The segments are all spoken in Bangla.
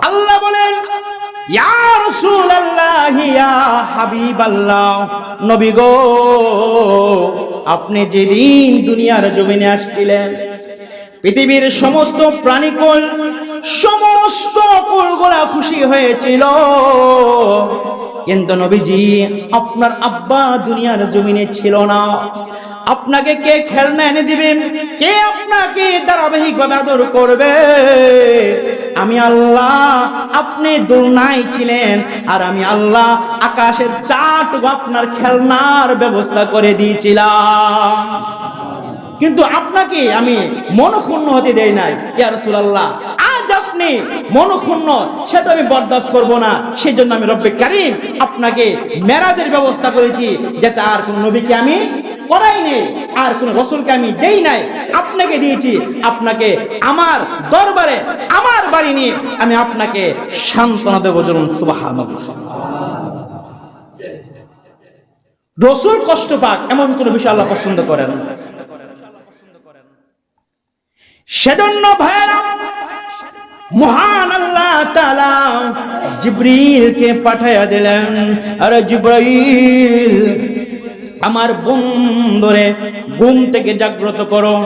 আল্লাহ বলেন, ইয়া রাসূলুল্লাহ, ইয়া হাবিবাল্লাহ, নবী গো, আপনি যেদিন দুনিয়ার জমিনে আসছিলেন, পৃথিবীর সমস্ত প্রাণীকুল, সমস্ত কুলগুলা খুশি হয়েছিল, কিন্তু নবীজি আপনার আব্বা দুনিয়ার জমিনে ছিল না। আপনাকে কে খেলনা এনে দিবেন, কে আপনাকে ধারাবাহিকভাবে আদর করবে? আমি আল্লাহ, আপনি দুনিয়ায় ছিলেন, আর আমি আল্লাহ আকাশের চারটুকু আপনার খেলনার ব্যবস্থা করে দিয়েছিলাম, কিন্তু আপনাকে আমি মনক্ষুণ্ণ হতে দেই নাই। ইয়া রাসূলুল্লাহ, আজ আপনি মনক্ষুণ্ণ, সেটা আমি বরদাস্ত করব না। সেজন্য আমি রব্বে কারীম আপনাকে মেরাজের ব্যবস্থা করেছি, যেটা আর কোন নবীকে আমি করাই নেই, আর কোন রাসূলকে আমি দেই নাই, আপনাকে দিয়েছি। আপনাকে আমার দরবারে, আমার বাড়ি নিয়ে আমি আপনাকে সান্ত্বনা দেব। বলুন সুবহানাল্লাহ। রাসূল কষ্ট পাক এমন কোন বিষয় আল্লাহ পছন্দ করেন না। সেজন্য ভাইরা, মহান আল্লাহ তাআলা জিবরিলকে পাঠাইয়া দিলেন, আরে জিবরাইল, আমার বন্ধুরে ঘুম থেকে জাগ্রত করো।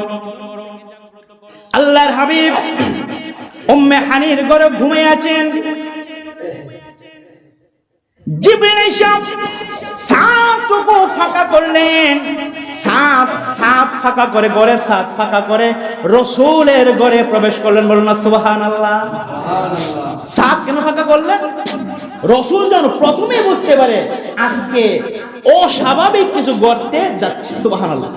আল্লাহর হাবিব উম্মে হানির ঘরে ঘুমিয়ে আছেন। জিবরিল সাহেব সাতটুকু ফাঁকা করলেন, সাত ফাঁকা করে, ঘরের সাত ফাঁকা করে রাসূলের ঘরে প্রবেশ করলেন। বলুন না সুবহানাল্লাহ। সাত কেন ফাঁকা করলেন? রাসূল যেন প্রথমে বুঝতে পারে আজকে অস্বাভাবিক কিছু ঘটতে যাচ্ছে। সুবহানাল্লাহ।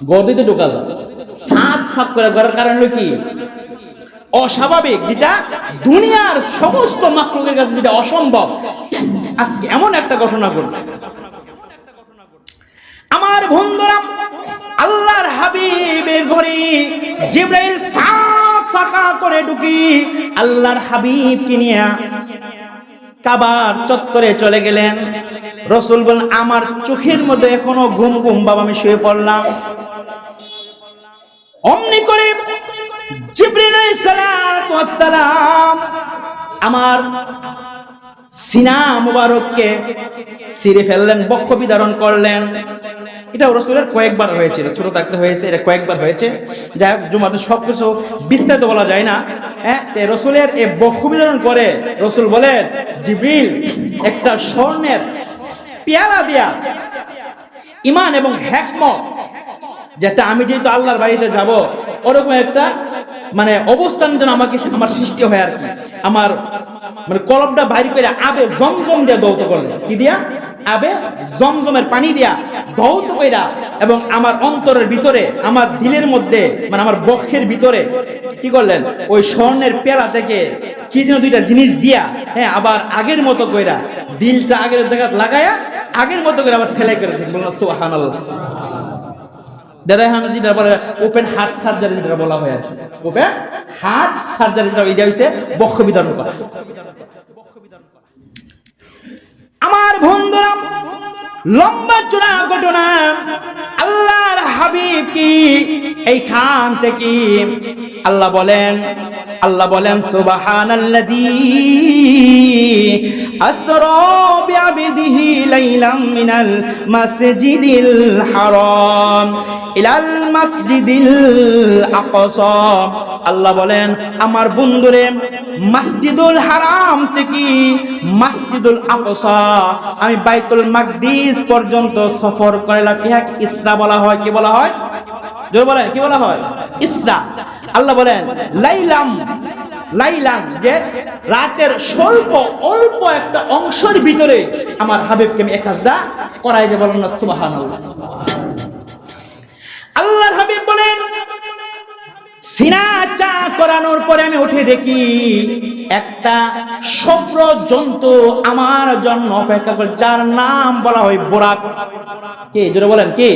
গর্দিতে ঢোকাল, সাত ফাঁক করে করার কারণ হলো কি? অস্বাভাবিক, যেটা দুনিয়ার সমস্ত মাখলুকের কাছে যেটা অসম্ভব, আজকে এমন একটা ঘটনা ঘটবে। আমার বন্ধুরা, আল্লাহর হাবিবের ঘরে জিবরাইল সাত ফাঁকা করে ঢুকি আল্লাহর হাবিবকে নিয়ে কাবার চত্বরে চলে গেলেন। রাসূল বলেন, আমার চোখের মধ্যে এখনো ঘুম ঘুম বাবা, আমি শুয়ে পড়লাম। অমনি করে জিবরিল আলাইহিস সালাতু ওয়াস সালাম আমার সিনা মুবারককে ছিঁড়ে ফেললেন, বক্ষ বিদারণ করলেন। এটা রাসূলের কয়েকবার হয়েছিল, ছোট থাকতে হয়েছে, এটা কয়েকবার হয়েছে। যাই হোক, জুমাতে সবকিছু বিস্তারিত বলা যায় না। রাসূলের এই বক্ষ বিদারণ করে রাসূল বলেন, জিবরিল একটা স্বর্ণের পেয়ালা দিয়া ঈমান এবং হিকমত, যেটা আমি যেহেতু আল্লাহর বাড়িতে যাব, ওরকম একটা মানে অবস্থান যেন আমাকে আমার সৃষ্টি হয় আর কি। আমার মানে কলবটা বাইরে করে আবে জমজম দিয়ে দৌত করলেন। কি দিয়া? আবে জমজমের পানি দিয়া দৌত কইরা, এবং আমার অন্তরের ভিতরে, আমার দিলের মধ্যে, মানে আমার বক্ষের ভিতরে কি করলেন? ওই স্বর্ণের পেলা থেকে কি যেন দুইটা জিনিস দিয়া, আবার আগের মতো কইরা দিলটা আগের জায়গায় লাগায়া আগের মতো করে আবার সেলাই করে দিলেন। বলুন সুবহানাল্লাহ। যেটা বলে ওপেন হার্ট সার্জারি, যেটা বলা হয় আর কি, ওপেন হার্ট সার্জারি, এটা হচ্ছে বক্ষ বিদারণ করা। আমার বন্ধুরা, লম্বা চূড়া ঘটনা। আল্লাহর হাবিব কি এইখান থেকে আল্লাহ বলেন সুবহানাল্লাযী আসরা বিআবদিহি লাইলাম মিনাল মাসজিদিল হারাম ইলাল মাসজিদিল আকসা। আল্লাহ বলেন, আমার বন্ধুরে মসজিদুল হারাম থেকে মসজিদুল আকসা, আমি বাইতুল মাকদিস পর্যন্ত সফর করলাম। ইহাকে ইসরা বলা হয়। কি বলা হয়? জোরে বলেন, কি বলা হয়? ইসরা। আল্লাহ বলেন লাইলাম, যে রাতের অল্প একটা অংশের ভিতরে আমার হাবিবকে আমি একাজদা করাই যে। বলেন না সুবহানাল্লাহ। আল্লাহর হাবিব বলেন, সিনা চা করানোর পরে আমি উঠে দেখি একটা সভ্র জন্তু আমার জন্য অপেক্ষা করে, যার নাম বলা হয় বোরাক। কে? জোরে বলেন, কে?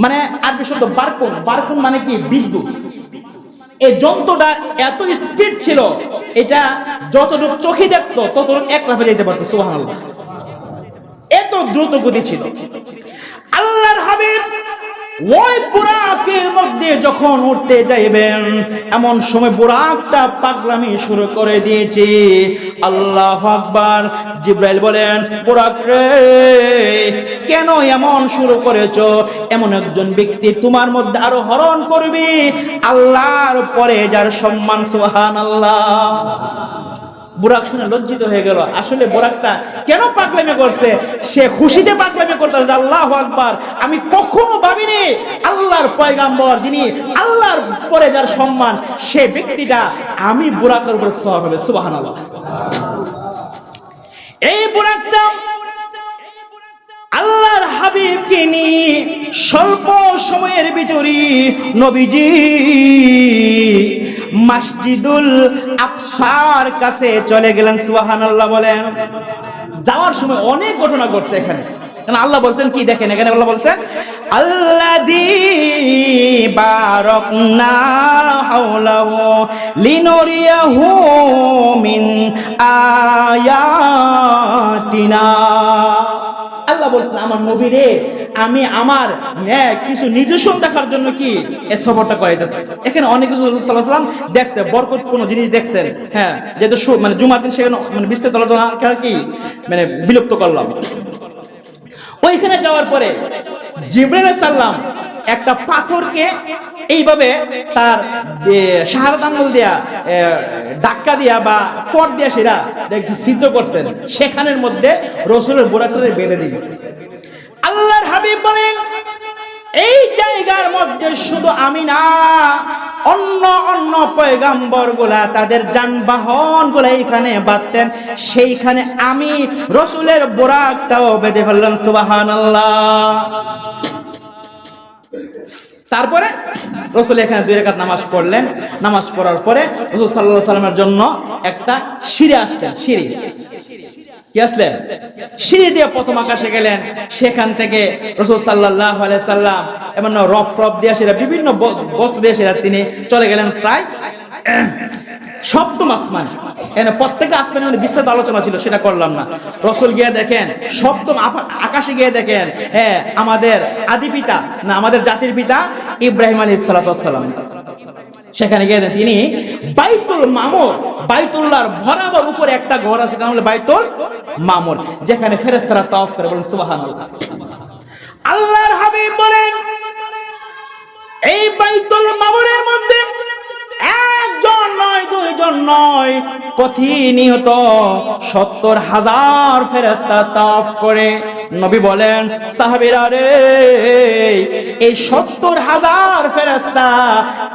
মানে আরবি শব্দ বারকুন। বারকুন মানে কি? বিদ্যুৎ। এই জন্তুটা এত স্পিড ছিল, এটা যতটুকু চোখে দেখতো ততটুকু এক লাফে যেতে পারতো। সুবহানাল্লাহ। এত দ্রুত গতি ছিল। আল্লাহর হাবিব ওই বুরাকের মধ্যে যখন উঠতে যাইবেন এমন সময় বুরাকটা পাগলামি শুরু করে দিয়েছে। আল্লাহু আকবার। জিবরাইল বলেন, বুরাক রে, কেন এমন শুরু করেছো? এমন একজন ব্যক্তি তোমার মধ্যে আরোহণ করবে, আল্লাহর পরে যার সম্মান। সুবহানাল্লাহ। বুরাক শুনে লজ্জিত হয়ে গেল। আসলে বুরাকটা কেন পাগলামি করছে? সে খুশিতে পাগলামি করতে, আল্লাহু আকবার, আমি কখনো ভাবিনি আল্লাহর পয়গাম্বর, যিনি আল্লাহর পরে যার সম্মান, সে ব্যক্তিটা আমি বুরাকের উপর সওয়ার হবে। সুবহানাল্লাহ। এই বুরাকটা আল্লাহর হাবিবকে নিয়ে স্বল্প সময়ের ভিতরে নবীজি মসজিদুল আকসার কাছে চলে গেলেন। সুবহানাল্লাহ বলেন। যাওয়ার সময় অনেক ঘটনা ঘটছে এখানে। কারণ আল্লাহ বলছেন কি, দেখেন এখানে আল্লাহ বলছেন, আল্লাযী বারাকনা হাওলাহু লিনুরিয়াহু মিন আয়াতিনা। আল্লাহ বলছেন, আমার নবীরে আমি আমার কিছু নিদর্শন দেখার জন্য কি এই সফরটা করাইতেছি। এখানে অনেক কিছু রাসূল সাল্লাল্লাহু আলাইহি ওয়াসাল্লাম দেখছে, বরকতপূর্ণ জিনিস দেখছেন। হ্যাঁ, যেহেতু মানে জুমার দিন সেখানে মানে বিস্তারিত আলোচনা কি মানে বিলুপ্ত করলাম। ওইখানে যাওয়ার পরে জিবরাইল আলাইহিস সালাম একটা পাথরকে এইভাবে তার শাহাদাত আঙ্গুল দিয়া ধাক্কা দিয়া বা কর দিয়া সেটা ছিদ্র করছেন। সেখানের মধ্যে রাসূলের বুরাকটারে বেঁধে দিল। আল্লাহর হাবিব বলেন, এই জায়গার মধ্যে শুধু আমি না, অন্য অন্য পয়গাম্বর গুলা তাদের যানবাহন গুলা এখানে বাঁধতেন, সেইখানে আমি রাসূলের বুরাকটাও বেঁধে ফেললাম। সুবহানাল্লাহ। তারপরে রাসূল এখানে 2 রাকাত নামাজ পড়লেন। নামাজ পড়ার পরে রাসূল সাল্লাল্লাহু আলাইহি ওয়াসাল্লামের জন্য একটা সিঁড়ি আসলেন। সিঁড়ি কি আসলেন? সিঁড়ি দিয়ে প্রথম আকাশে গেলেন। সেখান থেকে রাসূল সাল্লাল্লাহু আলাইহি সাল্লাম এমন রফ দিয়ে সেটা বিভিন্ন বস্তু দিয়ে সেটা তিনি চলে গেলেন প্রায় সপ্তম আসমান। এখানে প্রত্যেকটা আসমানের মধ্যে বিস্তারিত আলোচনা ছিল, সেটা করলাম না। রাসূল গিয়ে দেখেন সপ্তম আকাশে গিয়ে দেখেন আমাদের আদি পিতা না আমাদের জাতির পিতা ইব্রাহিম আলাইহিস সালাতু ওয়াস সালাম। সেখানে গিয়ে তিনি বাইতুল মামুর, বাইতুল্লাহর বরাবর উপরে একটা ঘর আছে, সেটা হলো বাইতুল মামুর, যেখানে ফেরেশতারা তাওয়াফ করে। বলেন সুবহানাল্লাহ। আল্লাহর হাবিব বলেন, এই বাইতুল মামুরের মধ্যে একজন নয়, দুইজন নয়, প্রতিনিয়ত 70,000 ফেরেশতা তাওয়াফ করে। নবী বলেন, সাহাবীরা রে, এই 70,000 ফেরেশতা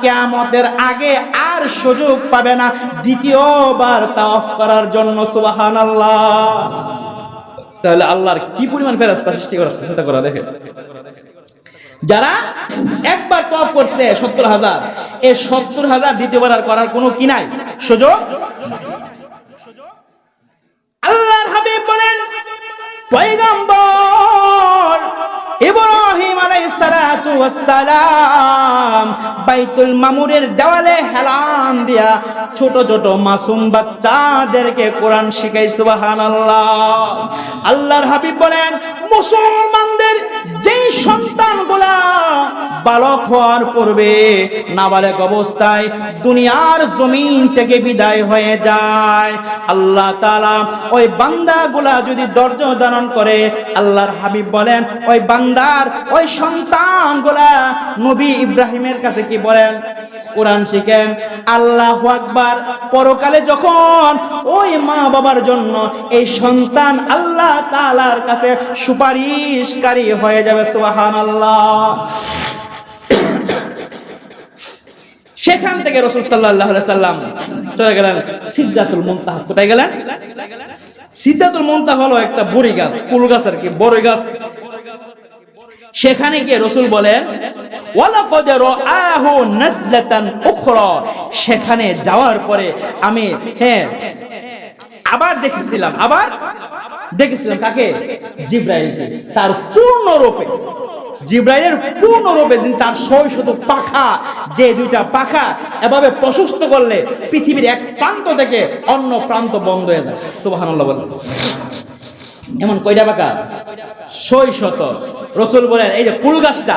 কিয়ামতের আগে আর সুযোগ পাবে না দ্বিতীয়বার তাওয়াফ করার জন্য। সুবহানাল্লাহ। তাহলে আল্লাহর কি পরিমাণ ফেরেশতা সৃষ্টি করেছে চিন্তা করে দেখেন। যারা একবার তাওয়াফ করছে 70,000, এই 70,000 দ্বিতীয়বার আর করার কোনো কি নাই, সুযোগ। আল্লাহর হাবিব বলেন, পয়গম্বর ইব্রাহিম আলাইহিস সালাতু ওয়াস সালাম বাইতুল মামুরের দেওয়ালে হেলান দিয়া ছোট ছোট মাসুম বাচ্চাদেরকে কোরআন শিখায়। সুবহানাল্লাহ। আল্লাহর হাবিব বলেন, মুসলমানদের যেই সন্তানগুলা বালক হওয়ার পূর্বে নাবালক অবস্থায় দুনিয়ার জমিন থেকে বিদায় হয়ে যায়, আল্লাহ তাআলা ওই বান্দাগুলা যদি ধৈর্য ধারণ করে, আল্লাহর হাবিব বলেন ওই বান্দার ওই সন্তানগুলা নবী ইব্রাহিমের কাছে কি বলেন, কোরআন শিখেন। আল্লাহু আকবার। পরকালে যখন ওই মা বাবার জন্য এই সন্তান আল্লাহ তাআলার কাছে সুপারিশকারী হয়ে যাবে। সুবহানাল্লাহ। সেখান থেকে রাসূল সাল্লাল্লাহু আলাইহি সাল্লাম চলে গেলেন সিদরাতুল মুনতাহা। কোথায় গেলেন? সিদরাতুল মুনতাহা হলো একটা বড়ি গাছ, কুল গাছ আর কি, বড়ই গাছ। সেখানে গিয়ে রাসূল বলেন, ওয়ালাকাদ রাআহু নাজলাতান উখরা। সেখানে যাওয়ার পরে আমি আবার দেখেছিলাম কাকে? জিবরাইলকে, তার পূর্ণ রূপে। জিবরাইলের পূর্ণ রূপে, তার 600 পাখা, যে 2টা পাখা এভাবে প্রশস্ত করলে পৃথিবীর এক প্রান্ত থেকে অন্য প্রান্ত বন্ধ হয়ে যায়। সুবহানাল্লাহ বলেন। এমন কয়টা বাঁকা? 600। রাসূল বলেন এই যে কুল গাছটা,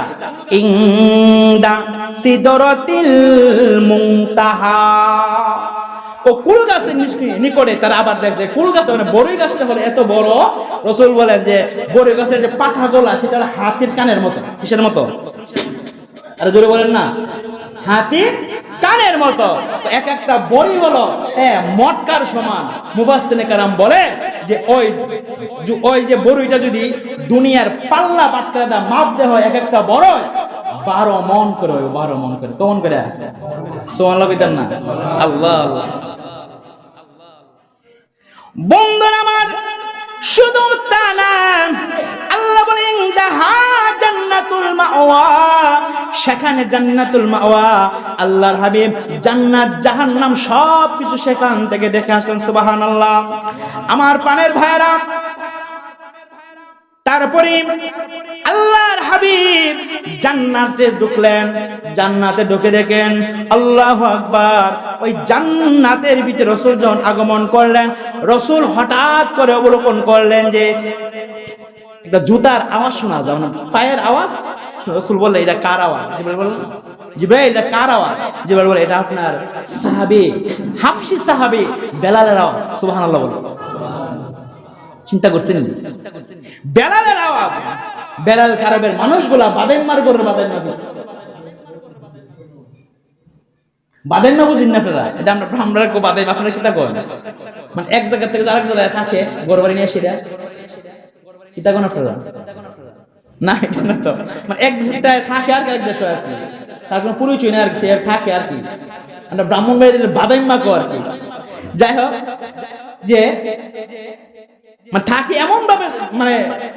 ইনদা সিদরাতিল মুনতাহা, ও কুল গাছের নিকটে তারা আবার দেখছে কুল গাছ মানে বড়ই গাছটা হলো এত বড়। রাসূল বলেন যে বড়ই গাছের যে পাতাগুলা সেটা হাতির কানের মতো। কিসের মতো? আর জোরে বলেন না, হাতির কানের মতো। এক একটা বড়ি হলো মটকার সমান। মুফাসসিরিনে কেরাম বলে যে ওই যে বড়িটা যদি দুনিয়ার পাল্লা পাটকা দা মাপ দেওয়া হয়, এক একটা বড় 12 মণ করে, 12 মণ করে। কেমন করে? সুবহানাল্লাহ কইতেন না? আল্লাহ আল্লাহ। বন্ধুরা আমার, শুধু তা না, আল্লাহ বলেন ইনদাহা জান্নাতুল মাওয়া, সেখানে জান্নাতুল মাওয়া, আল্লাহর হাবিব জান্নাত জাহান্নাম সবকিছু সেখান থেকে দেখে আসলেন। সুবহানাল্লাহ। আমার প্রাণের ভাইরা, তারপরে আল্লাহর হাবিব জান্নাতে ঢুকলেন। জান্নাতে ঢুকে দেখেন আল্লাহু আকবার, ওই জান্নাতের ভিতরে রাসূল যখন আগমন করলেন, রাসূল হঠাৎ করে অবলোকন করলেন যে একটা জুতার আওয়াজ শোনা যায়, না পায়ের আওয়াজ। রাসূল বললেন এটা কার আওয়াজ? জিবরাইল বললেন জিবরাইল এটা কার আওয়াজ? জিবরাইল বলে এটা আপনার সাহাবী, হাবশী সাহাবী বেলালের আওয়াজ। সুবহানাল্লাহ বলে। চিন্তা করছেন বেলালের আওয়াজ? বেলাল কারবের মানুষগুলা বাদেন মার করে বাদেন না বুঝিন না আপনারা? এটা আমরা বাদেন, আপনারা কিতা করেন? মানে এক জায়গা থেকে আরেক জায়গায় থাকে গরবাড়ি নিয়ে সেটা কিতা কোন আপনারা না, এটা না তো। মানে এক জায়গায় থাকে আর এক দেশে আর কি, তার কোনো পরিচয় নেই আর কি, সে থাকে আর কি। আমরা ব্রাহ্মণ বাড়িতে বাদাম মাকো আর কি। যাই হোক, যে মানে থাকে এমন ভাবে, মানে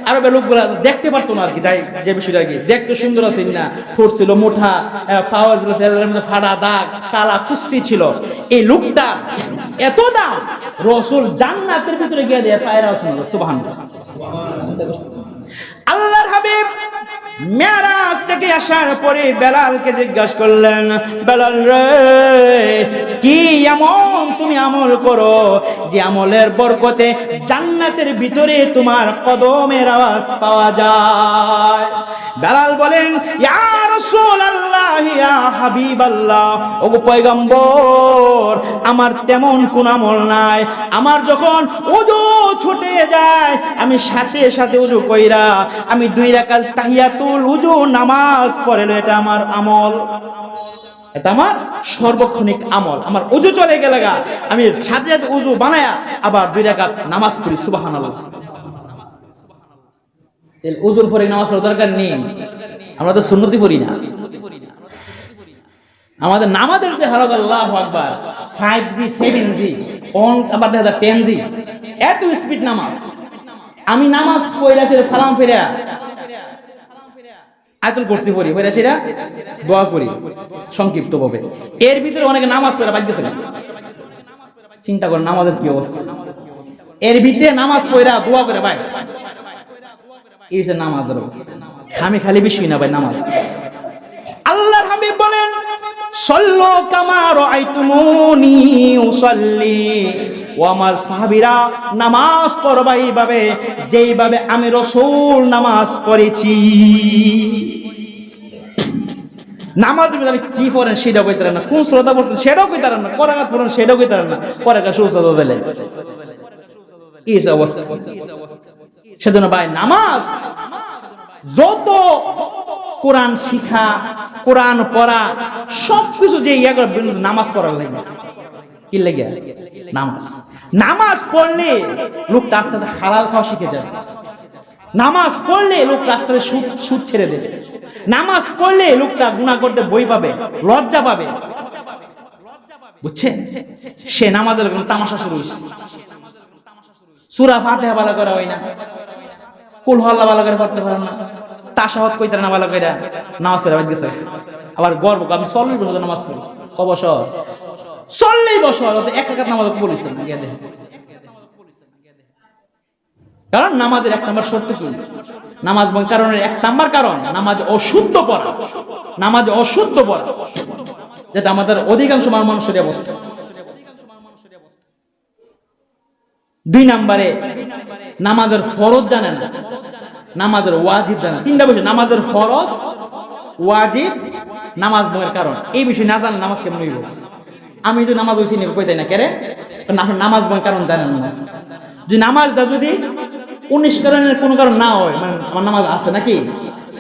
আরবের লোকগুলা দেখতে পারতো না আর কি। যাই যে বিষয়টা আর কি, দেখতে সুন্দর আছে না, ঠোঁট ছিল মোটা, পাওয়ার গুলো ফাড়া দাগ, কালা কুষ্টি ছিল। এই লোকটা এত দাম, রাসূল জান্নাতের ভিতরে গিয়ে দিয়ে পায়রা শোনা। সুবহানাল্লাহ। আল্লাহর হাবিব মেরাজ থেকে আসার পরে বেলালকে জিজ্ঞাসা করলেন, বেলাল রে, কি এমন তুমি আমল করো যে আমলের বরকতে জান্নাতের ভিতরে তোমার কদমের আওয়াজ পাওয়া যায়? বেলাল বলেন, ইয়া রাসূলুল্লাহ, ইয়া হাবিবাল্লাহ, ওগো পয়গম্বর, আমার তেমন কোন আমল নাই। আমার যখন ওযু ছুটে যায়, আমি সাথে সাথে ওযু কইরা আমি 2 রাকাত তাহিয়াতুল ওযু নামাজ পড়ে, এটা আমার আমল, এটা আমার সর্বক্ষণিক আমল। আমার ওযু চলে গেলে আমি সাথে সাথে ওযু বানায়া আবার 2 রাকাত নামাজ পড়ি। সুবহানাল্লাহ। এর ওযুর পরে নামাজ পড়ার দরকার নেই, আমরা তো সুন্নতি পড়ি না। আমাদের নামাজের যে হালত, আল্লাহু আকবার, 5G 7G অন, আবার দেখা যায় 10G, এত স্পিড নামাজ। আমি নামাজ পড়া সেটা সালাম ফিরা আয়াতুল কুরসি পড়ি, পড়া সেটা দোয়া করি সংক্ষিপ্ত ভাবে। এর ভিতরে অনেকে নামাজ পড়া বাজতেছে না। চিন্তা করেন নামাজের কি অবস্থা। এর ভিতরে নামাজ পড়া দোয়া করে ভাই, এই যে নামাজের অবস্থা। আমি খালি বিষয় না ভাই, নামাজ। আল্লাহর হাবিব বলেন, সাল্লু কামা রাআইতুমুনি উসাল্লি, ও আমার সাহাবীরা নামাজ পড়বা এইভাবে যেইভাবে আমি রাসূল নামাজ পড়েছি। নামাজ আপনি কি পড়েন সেটা কইতে পারেন না, কোন শ্রদ্ধা পড়ছেন সেটাও কইতে পারেন না, কোরআন পড়েন সেটাও কইতে পারেন না, পরে কা সুসদ দিলেন, এই অবস্থা। সেজন্য ভাই নামাজ যত কোরআন শিখা, কোরআন পড়া, সবকিছু যে ইয়া করে নামাজ পড়ার লাগে। কি লাগে? নামাজ। নামাজ পড়লে লোকটা আস্তে আস্তে হালাল খাওয়া শিখে যাবে। নামাজ পড়লে লোকটা আস্তে আস্তে সুদ ছেড়ে দেবে। নামাজ পড়লে লোকটা গুনাহ করতে বই পাবে, লজ্জা পাবে। বুঝছেন? সে নামাজের কোনো তামাশা শুরু হইছে। সূরা ফাতিহা ভালো করা হয় না, কুল আল্লাহ ভালো করে পড়তে পারে না, তাশাহুদ কইতে না ভালো করে, নামাজ পড়া বাদ গেছে। আবার গর্ব, আমি 40 বছর নামাজ পড়ি। ক বছর? 40 বছর। এক রাকাত নামাজ পড়েছেন গিয়ে দেখেন। কারণ নামাজের 1 নাম্বার শর্ত কি? নামাজ ভঙ্গের কারণের 1 নাম্বার কারণ নামাজ অশুদ্ধ পড়া। নামাজ অশুদ্ধ পড়া, যেটা আমাদের অধিকাংশ মানুষের অবস্থা। দুই নম্বরে নামাজের ফরজ জানে না, নামাজের ওয়াজিব জানে না। তিনটা বিষয়, নামাজের ফরজ, ওয়াজিব, নামাজ ভয়ের কারণ। এই বিষয় না জানেন নামাজ কেমন হইব? আমি যদি নামাজ হইছি নি কই তাই না কেরে, নামাজ ভয়ের কারণ জানেন না। যদি নামাজটা যদি 19 কারণের কোনো কারণ না হয়, মানে আমার নামাজ আছে নাকি,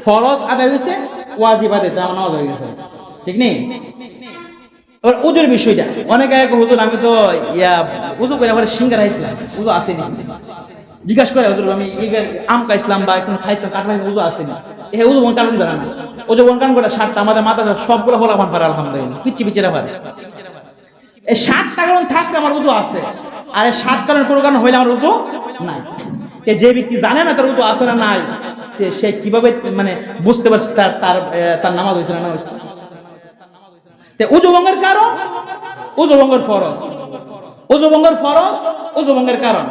ফরজ আদায় হয়েছে, ওয়াজিব আদায় আমার নামাজ হয়ে গেছে, ঠিক নেই? এবার উজুর বিষয়টা, অনেকে হুজুর আমি তো উজু করে আবার সিঙ্গার খাইছিলাম, উজু আসেনি। জিজ্ঞাসা করে হুজুর আমি আম খাইছিলাম বা এখন খাইছিলাম, কাটলাম, উজু আসেনি। উজু বন কারণ জানা না, উজু বন কারণ করে 60টা, আমাদের মাথা সবগুলো হলা মান পারে আলহামদুলিল্লাহ, পিচ্ছি পিচ্ছিরা পারে। এই 60টা কারণ থাকলে আমার উজু আছে, আর এই 7 কারণ কোনো কারণ হইলে আমার উজু নাই। যে ব্যক্তি জানে না তার উজু আছে না নাই, সে কিভাবে মানে বুঝতে পারছে তার নামাজ হয়েছে না হয়েছে? উজু ভঙ্গের কারণ, উজু ভঙ্গের ফরজ, উজু ভঙ্গের ফরজ, উজু ভঙ্গের কারণ,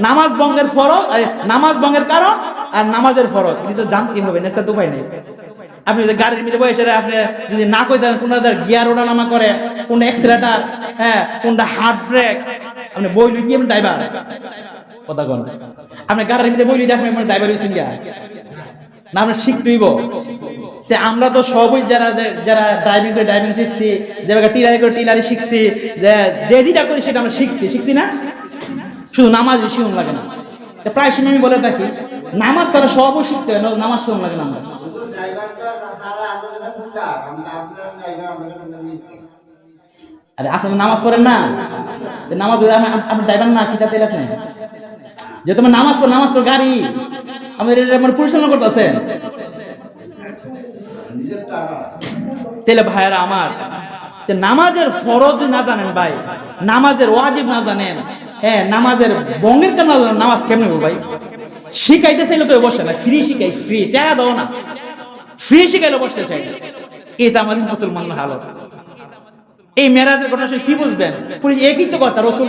নামাজ ভঙ্গের ফরজ, নামাজ ভঙ্গের কারণ আর নামাজের ফরজ, এটা তো জানতে হবে, নেশা তো উপায় নেই। আপনি যদি গাড়ির মধ্যে বসে আপনি যদি না কই দেন কোনটা গিয়ার ওঠানামা করে, কোনটা এক্সেলেটার, হ্যাঁ কোনটা হার্ড ব্রেক, আপনি বইলি কি আপনি ড্রাইভার? কথা কোন আপনি গাড়ির মধ্যে বইলি যে আপনি ড্রাইভার হইছেন গিয়া না, আমরা শিখতেইব। আমরা তো সবই যারা যারা ড্রাইভিং করে ড্রাইভিং শিখছি, যেভাবে টিলারি করে টিলারি শিখছি, যে যেটা করি সেটা আমরা শিখছি না? শুধু নামাজ শিখুন লাগে না। প্রায় সময় আমি বলে থাকি নামাজ তারা সবই শিখতে হয়, নামাজ শিখুন লাগে না। আমরা আরে আপনার নামাজ পড়েন না, নামাজ আপনি ড্রাইভার না, কি তাতে নেই যে তোমার নামাজ পড় গাড়ি আমাদের পরিচালনা করতেছেন। তাহলে ভাইয়েরা আমার, নামাজের ফরজ না জানেন ভাই, নামাজের ওয়াজিব না জানেন, হ্যাঁ নামাজের বঙ্গের কেন নামাজ কেমন হবে ভাই? শিখাইতে চাইলে তো বসে না, ফ্রি শিখাই, ফ্রি টাকা দাও না, ফ্রি শিখাইলে বসতে চাই। এই যে আমাদের মুসলমান হালত। এই মেরাজের ঘটনা কি বুঝবেন? একই তো কথা, রসুল